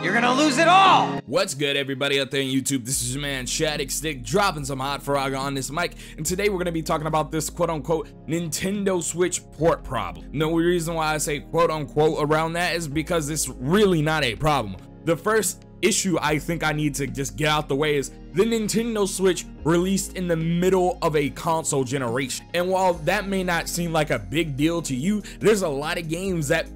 you're gonna lose it all! What's good, everybody out there on YouTube? This is your man Shadicstick, dropping some hot FIRAGA on this mic, and today we're gonna be talking about this quote-unquote Nintendo Switch port problem. The only reason why I say quote-unquote around that is because it's really not a problem. The first issue I think I need to just get out the way is the Nintendo Switch released in the middle of a console generation. And while that may not seem like a big deal to you, there's a lot of games that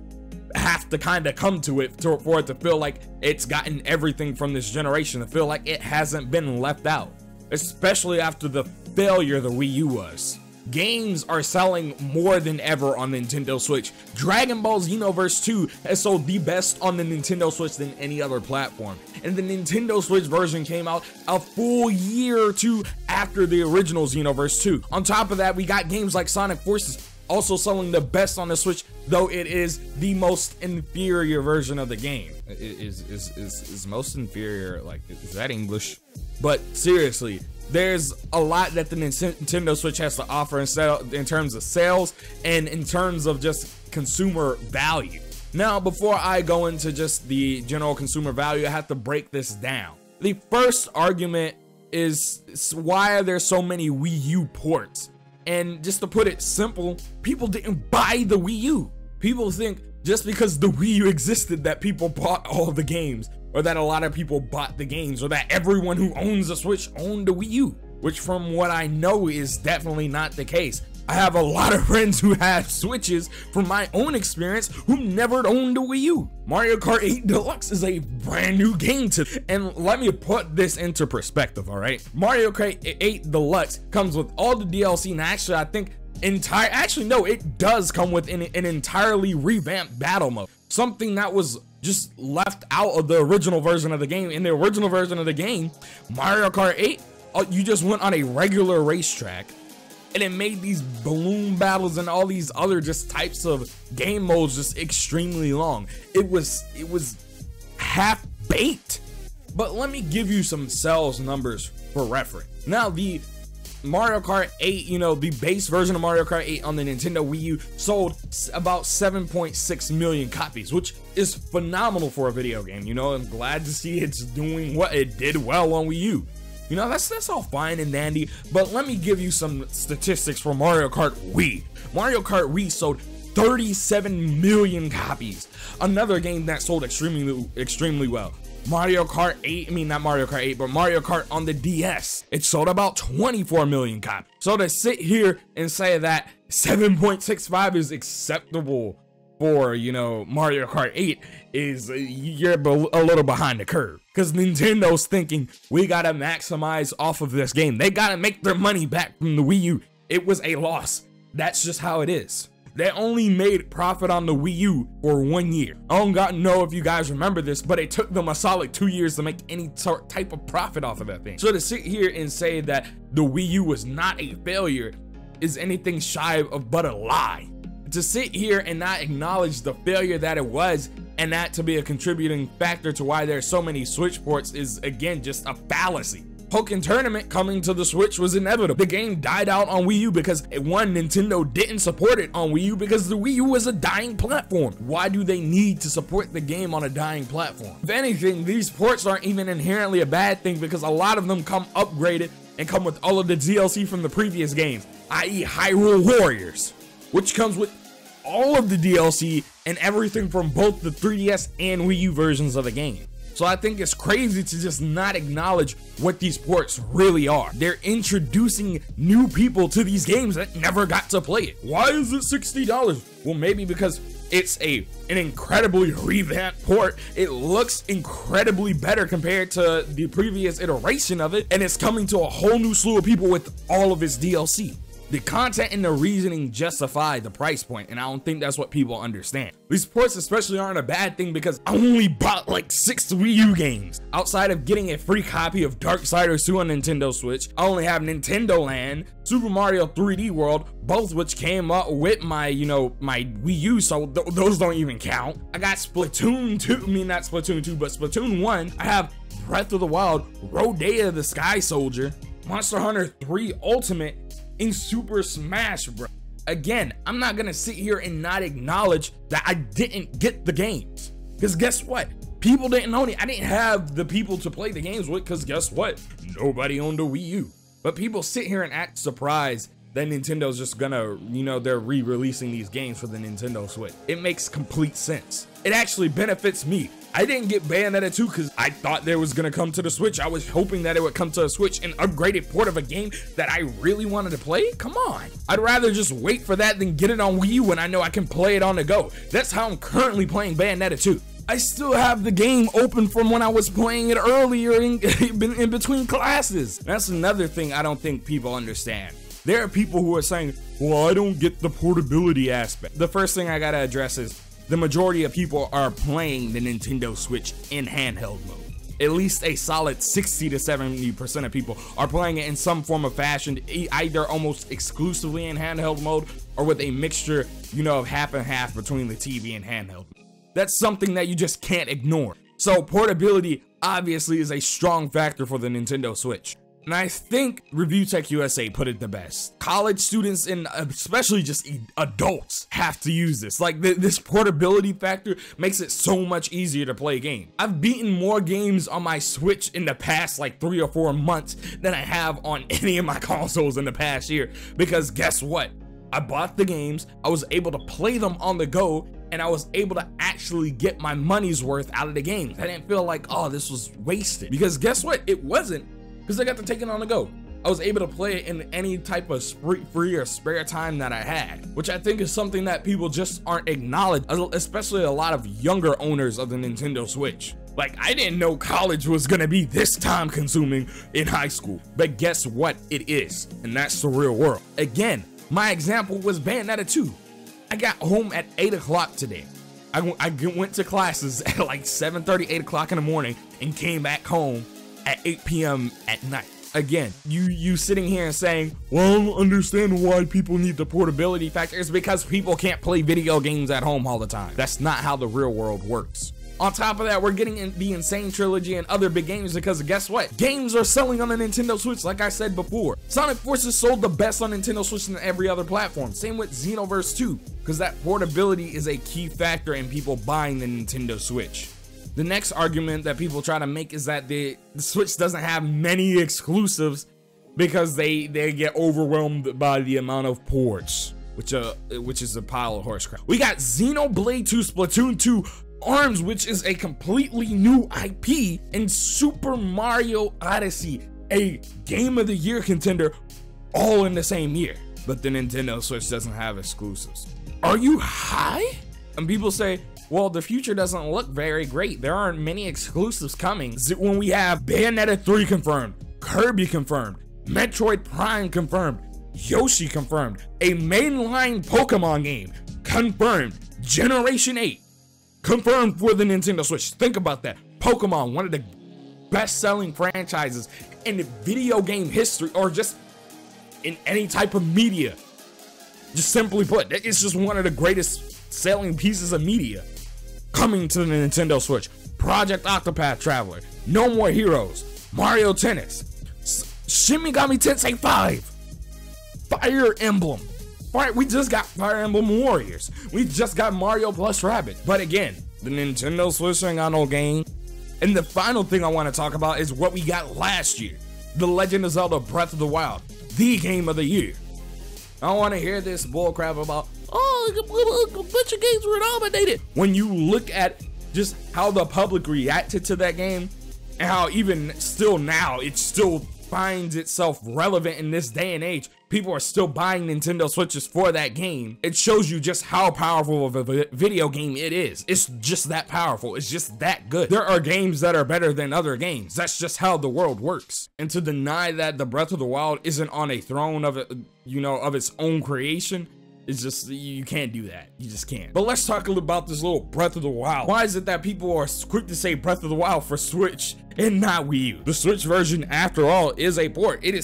have to kind of come to it for it to feel like it's gotten everything from this generation, to feel like it hasn't been left out, especially after the failure the Wii U was. Games are selling more than ever on Nintendo Switch. Dragon Ball Xenoverse 2 has sold the best on the Nintendo Switch than any other platform. And the Nintendo Switch version came out a full year or two after the original Xenoverse 2. On top of that, we got games like Sonic Forces also selling the best on the Switch, though it is the most inferior version of the game. Is most inferior, like, is that English? But seriously, there's a lot that the Nintendo Switch has to offer in terms of sales and in terms of just consumer value. Now, before I go into just the general consumer value, I have to break this down. The first argument is why are there so many Wii U ports? And just to put it simple, people didn't buy the Wii U. People think just because the Wii U existed that people bought all the games, or that a lot of people bought the games, or that everyone who owns a Switch owned a Wii U, which from what I know is definitely not the case. I have a lot of friends who have Switches from my own experience who never owned a Wii U. Mario Kart 8 Deluxe is a brand new game and let me put this into perspective, all right? Mario Kart 8 Deluxe comes with all the DLC, and actually I think it does come with an entirely revamped battle mode. Something that was just left out of the original version of the game. In the original version of the game, Mario Kart 8, you just went on a regular racetrack, and it made these balloon battles and all these other just types of game modes just extremely long. It was half-baked. But let me give you some sales numbers for reference. Now, the Mario Kart 8, the base version of Mario Kart 8 on the Nintendo Wii U sold about 7.6 million copies, which is phenomenal for a video game. I'm glad to see it's doing what it did well on Wii U. That's all fine and dandy, but let me give you some statistics for Mario Kart Wii. Mario Kart Wii sold 37 million copies. Another game that sold extremely well. Mario Kart 8, not Mario Kart 8, but Mario Kart on the DS. It sold about 24 million copies. So to sit here and say that 7.65 is acceptable for, Mario Kart 8 is, you're a little behind the curve. Because Nintendo's thinking, we gotta maximize off of this game. They gotta make their money back from the Wii U. It was a loss. That's just how it is. They only made profit on the Wii U for 1 year. I don't know if you guys remember this, but it took them a solid 2 years to make any type of profit off of that thing. So to sit here and say that the Wii U was not a failure is anything shy of but a lie. To sit here and not acknowledge the failure that it was, and that to be a contributing factor to why there's so many Switch ports is, again, just a fallacy. Pokken Tournament coming to the Switch was inevitable. The game died out on Wii U because, one, Nintendo didn't support it on Wii U because the Wii U was a dying platform. Why do they need to support the game on a dying platform? If anything, these ports aren't even inherently a bad thing because a lot of them come upgraded and come with all of the DLC from the previous games, i.e. Hyrule Warriors, which comes with all of the DLC and everything from both the 3DS and Wii U versions of the game. So I think it's crazy to just not acknowledge what these ports really are. They're introducing new people to these games that never got to play it. Why is it $60? Well, maybe because it's an incredibly revamped port. It looks incredibly better compared to the previous iteration of it, and it's coming to a whole new slew of people with all of its DLC. The content and the reasoning justify the price point, and I don't think that's what people understand. These ports especially aren't a bad thing because I only bought like 6 Wii U games. Outside of getting a free copy of Darksiders 2 on Nintendo Switch, I only have Nintendo Land, Super Mario 3D World, both which came up with my, my Wii U, so those don't even count. I got Splatoon 2, not Splatoon 2, but Splatoon 1. I have Breath of the Wild, Rodea the Sky Soldier, Monster Hunter 3 Ultimate, in Super Smash, bro. Again, I'm not gonna sit here and not acknowledge that I didn't get the games. Because guess what? People didn't own it. I didn't have the people to play the games with, because guess what? Nobody owned a Wii U. But people sit here and act surprised that Nintendo's just gonna, you know, they're re-releasing these games for the Nintendo Switch. It makes complete sense. It actually benefits me. I didn't get Bayonetta 2 because I thought there was gonna come to the Switch. I was hoping that it would come to a Switch, an upgraded port of a game that I really wanted to play. Come on. I'd rather just wait for that than get it on Wii U when I know I can play it on the go. That's how I'm currently playing Bayonetta 2. I still have the game open from when I was playing it earlier in between classes. That's another thing I don't think people understand. There are people who are saying, well, I don't get the portability aspect. The first thing I gotta address is the majority of people are playing the Nintendo Switch in handheld mode. At least a solid 60 to 70% of people are playing it in some form of fashion, either almost exclusively in handheld mode or with a mixture, you know, of half and half between the TV and handheld. That's something that you just can't ignore. So portability obviously is a strong factor for the Nintendo Switch. And I think Review Tech USA put it the best. College students and especially just adults have to use this. Like this portability factor makes it so much easier to play a game. I've beaten more games on my Switch in the past like 3 or 4 months than I have on any of my consoles in the past year. Because guess what? I bought the games, I was able to play them on the go, and I was able to actually get my money's worth out of the games. I didn't feel like, oh, this was wasted. Because guess what? It wasn't, because I got to take it on the go. I was able to play it in any type of free or spare time that I had, which I think is something that people just aren't acknowledged, especially a lot of younger owners of the Nintendo Switch. Like, I didn't know college was gonna be this time consuming in high school, but guess what? It is, and that's the real world. Again, my example was Bayonetta 2. I got home at 8 o'clock today. I went to classes at like 7:30, 8 o'clock in the morning and came back home at 8 p.m. at night. Again, you sitting here and saying, well, I don't understand why people need the portability factor. It's because people can't play video games at home all the time. That's not how the real world works. On top of that, we're getting in the Insane Trilogy and other big games because guess what? Games are selling on the Nintendo Switch, like I said before. Sonic Forces sold the best on Nintendo Switch than every other platform. Same with Xenoverse 2, because that portability is a key factor in people buying the Nintendo Switch. The next argument that people try to make is that the Switch doesn't have many exclusives because they get overwhelmed by the amount of ports, which is a pile of horse crap. We got Xenoblade 2, Splatoon 2, ARMS, which is a completely new IP, and Super Mario Odyssey, a Game of the Year contender, all in the same year. But the Nintendo Switch doesn't have exclusives. Are you high? And people say, well, the future doesn't look very great. There aren't many exclusives coming. When we have Bayonetta 3 confirmed, Kirby confirmed, Metroid Prime confirmed, Yoshi confirmed, a mainline Pokemon game confirmed, Generation 8 confirmed for the Nintendo Switch. Think about that. Pokemon, one of the best-selling franchises in the video game history, or just in any type of media. Just simply put, it's just one of the greatest selling pieces of media coming to the Nintendo Switch. Project Octopath Traveler, No More Heroes, Mario Tennis, Shin Megami Tensei 5, Fire Emblem. Alright, we just got Fire Emblem Warriors. We just got Mario plus Rabbids. But again, the Nintendo Switch ain't got no game. And the final thing I want to talk about is what we got last year. The Legend of Zelda Breath of the Wild, the Game of the Year. I don't want to hear this bullcrap about, oh, a bunch of games were nominated. When you look at just how the public reacted to that game, and how even still now, it still finds itself relevant in this day and age. People are still buying Nintendo Switches for that game. It shows you just how powerful of a video game it is. It's just that powerful. It's just that good. There are games that are better than other games. That's just how the world works. And to deny that the Breath of the Wild isn't on a throne of it, you know, of its own creation, it's just, you can't do that. You just can't. But let's talk a little about this little Breath of the Wild. Why is it that people are quick to say Breath of the Wild for Switch and not Wii U? The Switch version, after all, is a port. It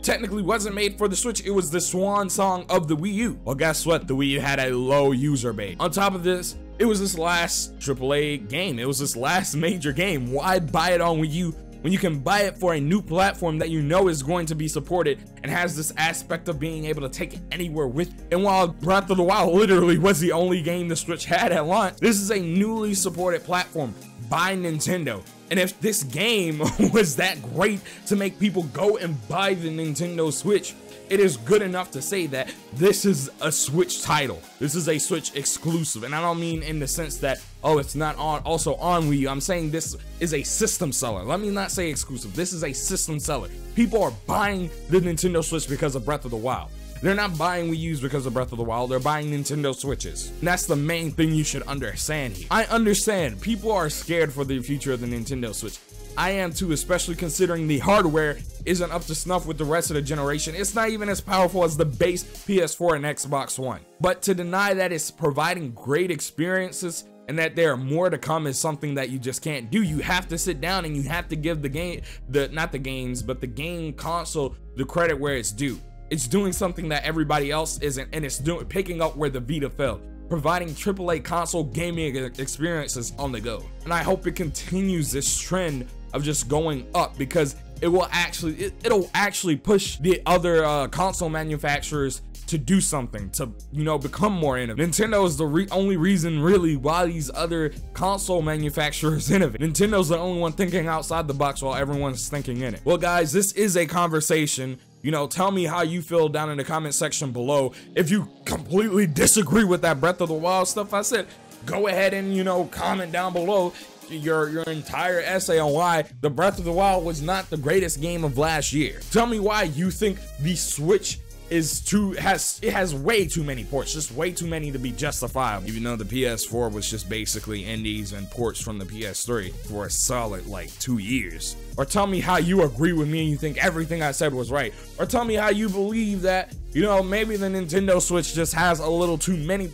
technically wasn't made for the Switch. It was the swan song of the Wii U. Well, guess what? The Wii U had a low user base. On top of this, it was this last AAA game. It was this last major game. Why buy it on Wii U when you can buy it for a new platform that you know is going to be supported and has this aspect of being able to take it anywhere with. And while Breath of the Wild literally was the only game the Switch had at launch, this is a newly supported platform by Nintendo. And if this game was that great to make people go and buy the Nintendo Switch, it is good enough to say that this is a Switch title. This is a Switch exclusive. And I don't mean in the sense that, oh, it's not also on Wii U. I'm saying this is a system seller. Let me not say exclusive. This is a system seller. People are buying the Nintendo Switch because of Breath of the Wild. They're not buying Wii U's because of Breath of the Wild. They're buying Nintendo Switches. And that's the main thing you should understand here. I understand people are scared for the future of the Nintendo Switch. I am too, especially considering the hardware isn't up to snuff with the rest of the generation. It's not even as powerful as the base PS4 and Xbox One. But to deny that it's providing great experiences and that there are more to come is something that you just can't do. You have to sit down and you have to give the game, not the games, but the game console the credit where it's due. It's doing something that everybody else isn't, and it's picking up where the Vita failed, providing AAA console gaming experiences on the go. And I hope it continues this trend of just going up, because it will actually, it'll actually push the other console manufacturers to do something, to, you know, become more innovative. Nintendo is the only reason really why these other console manufacturers innovate. Nintendo's the only one thinking outside the box while everyone's thinking in it. Well guys, this is a conversation. You know, tell me how you feel down in the comment section below. If you completely disagree with that Breath of the Wild stuff I said, go ahead and, you know, comment down below your entire essay on why the Breath of the Wild was not the greatest game of last year. Tell me why you think the Switch has way too many ports, just way too many to be justifiable, even though the PS4 was just basically indies and ports from the PS3 for a solid like 2 years. Or tell me how you agree with me and you think everything I said was right. Or tell me how you believe that, you know, maybe the Nintendo Switch just has a little too many.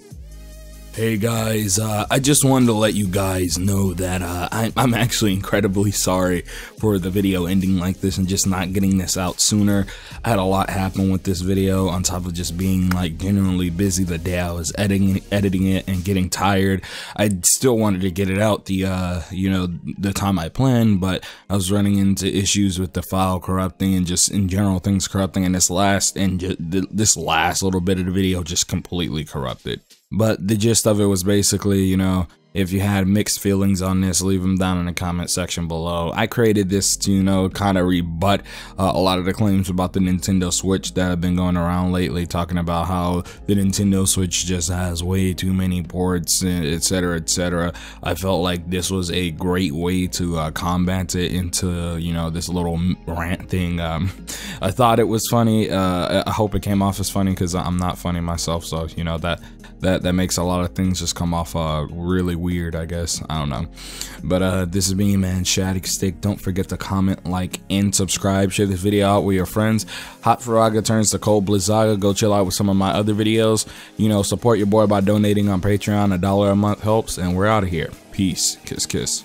Hey guys, I just wanted to let you guys know that I'm actually incredibly sorry for the video ending like this and just not getting this out sooner. I had a lot happen with this video on top of just being like genuinely busy the day I was editing it and getting tired. I still wanted to get it out the you know, the time I planned, but I was running into issues with the file corrupting and just in general things corrupting, and this last little bit of the video just completely corrupted. But the gist of it was basically, you know, if you had mixed feelings on this, leave them down in the comment section below. I created this to, you know, kind of rebut a lot of the claims about the Nintendo Switch that have been going around lately, talking about how the Nintendo Switch just has way too many ports, etc, etc. I felt like this was a great way to combat it into, you know, this little rant thing. I thought it was funny. I hope it came off as funny, because I'm not funny myself, so, you know, that makes a lot of things just come off really weird, I guess. I don't know. But this is me, man, Shadicstick. Don't forget to comment, like, and subscribe. Share this video out with your friends. Hot Firaga turns to Cold Blizzaga. Go chill out with some of my other videos. You know, support your boy by donating on Patreon. $1 a month helps, and we're out of here. Peace. Kiss, kiss.